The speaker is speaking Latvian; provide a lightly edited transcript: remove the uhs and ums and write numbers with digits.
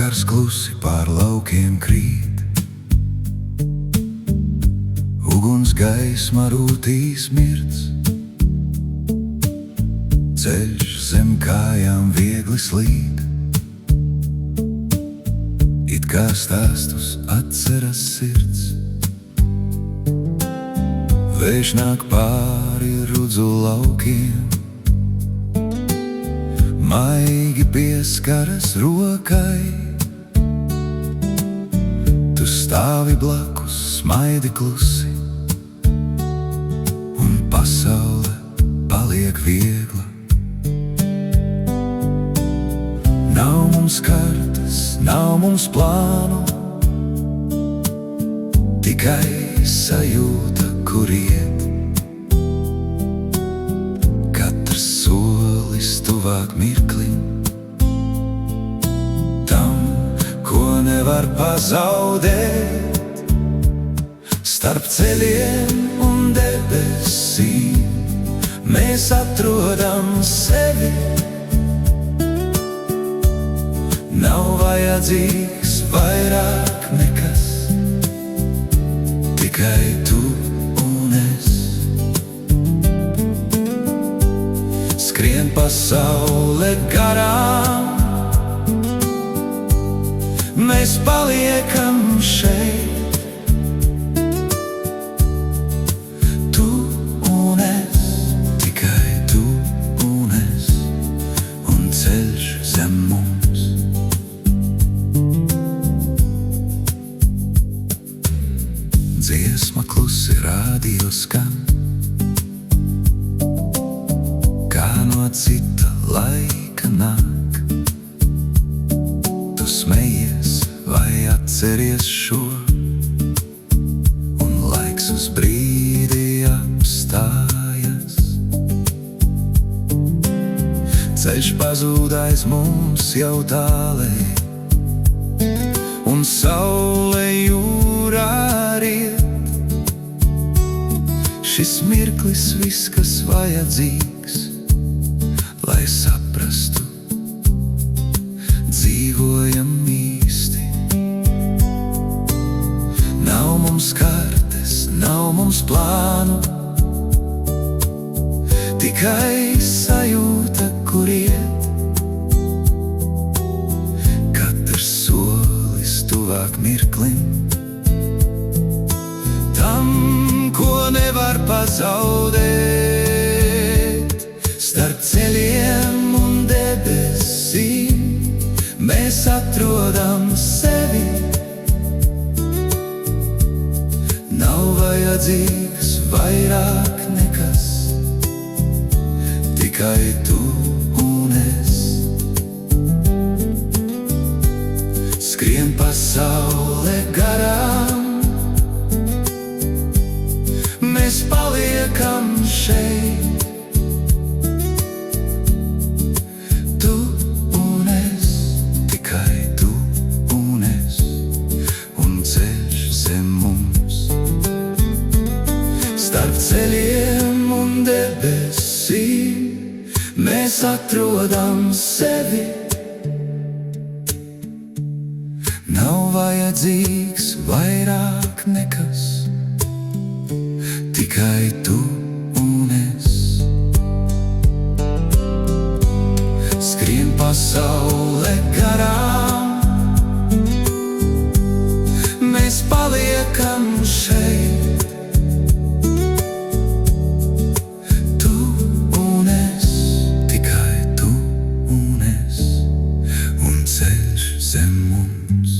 Vakars klusi pār laukiem krīt, uguns gaisma rūtīs mirts, ceļš zem kājām viegli slīd, it kā stāstus atceras sirds. Vējš nāk pāri rudzu laukiem, maigi pieskaras rokai. Tu stāvi blakus, smaidi klusi, un pasaule paliek viegla. Nav mums kartes, nav mums plānu, tikai sajūta, kur iet. Katrs solis tuvāk mirklim, tam, ko nevar pazaudēt. Starp ceļiem un debesīm mēs atrodam sevi. Nav vajadzīgs vairāk nekas, tikai tu un es. Skrien pasaule garām, mēs paliekam šeit. Tu un es, tikai tu un es, un ceļš zem mums. Dziesma klusi rādio skan, kā no cita laika nāk. Tu smejies vai atceries šo, un laiks uz brīdi apstājas. Ceļš pazūd aiz mums jau tālē, un saule jūrā riet. Šis mirklis viss, kas vajadzīgs, lai saprastu, dzīvojam īsti. Nav mums kartes, nav mums plānu, tikai sajūta, kur iet. Katrs solis tuvāk mirklim, tam, ko nevar pazaudēt. Starp ceļiem un debesīm mēs atrodam sevi. Nav vajadzīgs vairāk nekas, tikai tu un es. Skrien pasaule garām, mēs paliekam šeit. Tu un es, tikai tu un es, un ceļš zem mums. Starp ceļiem un debesīm mēs atrodam sevi. Nav vajadzīgs vairāk nekas, tikai tu un es. Skrien pasaule garām, mēs paliekam šeit. Tu un es, tikai tu un es, un ceļš zem mums.